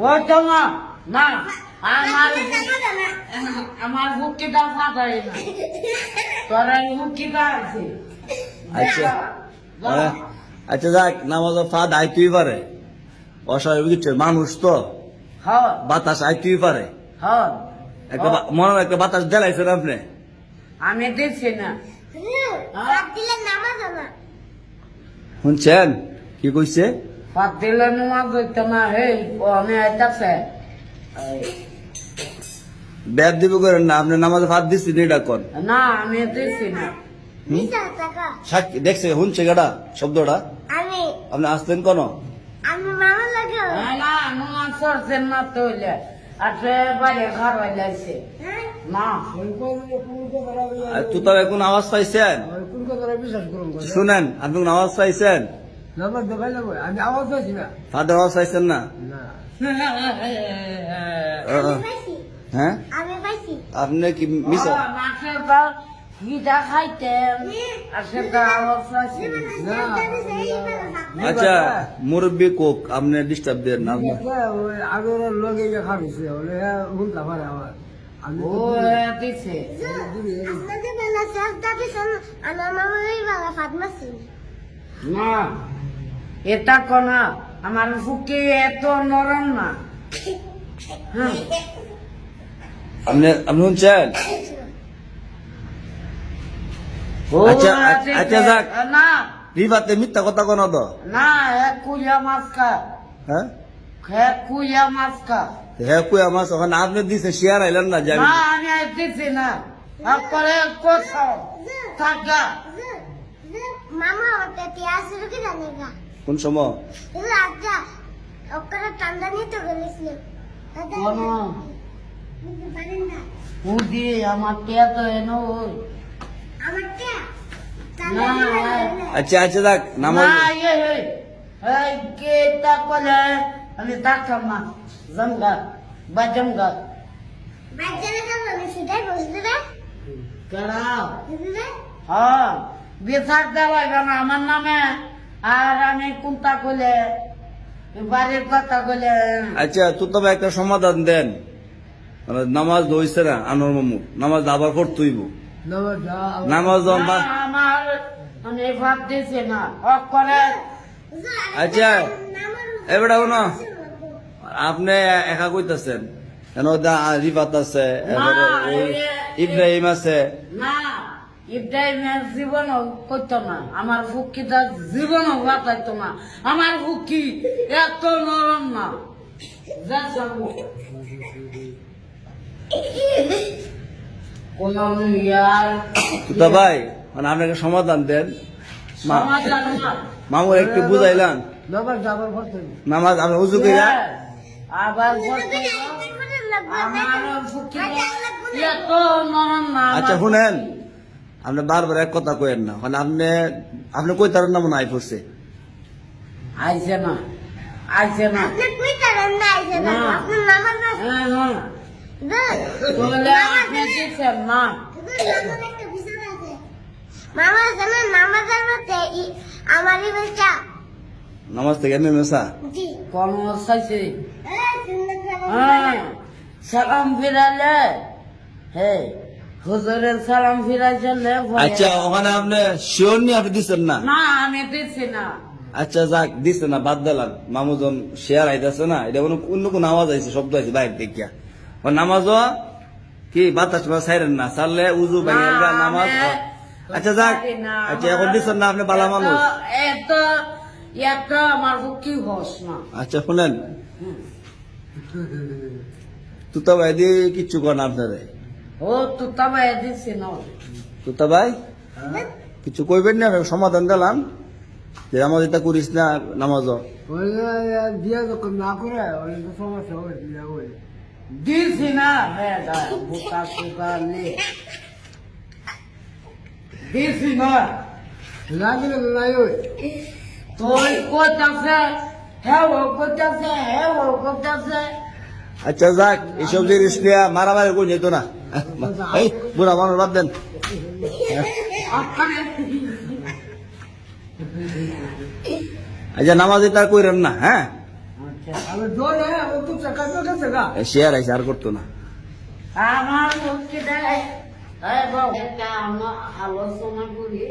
ওইটা না না আমার বুকিটা ফাটাই না তোরা বুকিটা আছে আচ্ছা আচ্ছা যাক নামাজ ফাঁদ আইতেই পারে অস্বাভাবিক কিছু মানুষ তো হ্যাঁ বাতাস আইতেই পারে হ্যাঁ একটা মনে হয় একটা বাতাস জ্বালাইছেন আপনি আমি দিচ্ছি না শুনছেন কি কইছে পাত দিলে নামাজ হইতো না হে ও আমি আইতাছে ব্যাগ দিব করেন না আপনি নামাজে ফাঁদ দিচ্ছেন এটা কোন না আমি দিচ্ছি না সাক্ষী দেখছে শুনছে গাড়া শব্দটা আপনি আসতেন কোন না নামাজ চড়ছেন না তো হইলে আসলে বাইরে ঘর হইলাইছে না তুই তো এখন আওয়াজ পাইছেন শুনেন আপনি কোন আওয়াজ পাইছেন আমি আওয়াজ পাইছি না ফাদের আওয়াজ পাইছেন না হ্যাঁ আপনি কি মিস গিটা খাইতেন আসলে আওয়াজ পাইছি আচ্ছা মুরব্বী কোক আপনি ডিস্টার্ব দেন না আগের লগে খাবিছে বলে উল্টা পারে আমার ও দিছে না এটা কোনা আমার বুকে এত নরম না আপনি আপনি শুনছেন আচ্ছা আচ্ছা যাক না রিভাতে মিথ্যা কথা কোন তো না কুইয়া মাছ কা হ্যাঁ কুইয়া মাছ কা হ্যাঁ কুই আমার ওখানে আপনি দিছে শেয়ার আইলেন না যাবি না আমি দিছি না তারপরে কোথাও থাকা মামা ওটা তিয়াসুর কি জানেগা কোন সময় আচ্ছা ওকরা ঠান্ডা নিয়ে তো গেলিছিল কোন উদি আমার টিয়া তো এনো আমার টিয়া না আচ্ছা আচ্ছা যাক নামাজ না এই কে তা কলে আমি থাকতাম না জমগা বা জমগা বাচ্চারা কেমন আমি সেটাই বসতে রে কেডাও বুঝলে হ্যাঁ বেসার দেওয়া কেন আমার নামে আর আমি কোনটা কইলে বাড়ির কথা কইলে আচ্ছা তুই তবে একটা সমাধান দেন মানে নামাজ হইছে না আনোর মামু নামাজ আবার পড়তেইব নামাজ আমার মানে ভাব দিছে না অফ করে আচ্ছা এবারে শুনো আপনি একা কইতাছেন কেন রিফাত আছে ইব্রাহিম আছে না ইব্রাহিমের জীবনও করতো না আমার ফুকিটা জীবনও বাঁচাইতো না আমার ফুকি এত নরম না যা যাবো কোন ইয়ার তো ভাই মানে আপনাকে সমাধান দেন সমাধান না মামু একটু বুঝাইলাম নামাজ আপনি উজু কইরা আবার পড়তে আমার ফুকিটা এত নরম না আচ্ছা শুনেন আপনি বারবার এক কথা কইেন না মানে আপনি আপনি কইতারেন না মনে হয় পড়ছে আইছে না আইছে না আপনি কই করেন না আইছে না না। আপনি নামাজ হ্যাঁ হ্যাঁ বলে আপনি দিচ্ছেন না মামা জানেন নামাজের মধ্যে আমারই বাচ্চা নামাজ থেকে এমনি মেসা জি কোন চাইছে সুন্দর হ্যাঁ সালাম ফিরালে হে হুজুরের সালাম ফিরাইছে আচ্ছা ওখানে আপনি শিওর নি আপনি দিচ্ছেন না না আমি দিচ্ছি না আচ্ছা যাক দিচ্ছে না বাদ দিলাম মামুজন শেয়ার আইতেছে না এটা অন্য কোন আওয়াজ আইছে শব্দ আছে বাইরে দেখিয়া নামাজ কি বাতাস সাইরেন না সারলে উজু ভাঙা নামাজ আচ্ছা যাক আচ্ছা এখন দিচ্ছেন না আপনি বালা মানুষ এত এত আমার কি হস না আচ্ছা শুনেন তুতা ভাই দিয়ে কিচ্ছু করেন আপনারে ও তো তবে দিচ্ছি না তুতা ভাই কিছু কইবেন না সমাধান দিলাম যে নামাজ এটা করিস না নামাজ দিয়া যখন না করে সমস্যা হয় দিছি না হ্যাঁ বুকা সুকা নে দিছি না লাগলে নাই ওই তুই কোথাছে হ্যাঁ ও কোথাছে আচ্ছা যাক এইসব জিনিস নিয়ে মারামারি করে যেত না এই বুড়া মানুষ বাদ দেন আচ্ছা নামাজে তার কইরেন না, হ্যাঁ? আচ্ছা শেয়ার আইসে আর করতো না। আমার ভক্তিটা আলোচনা করি।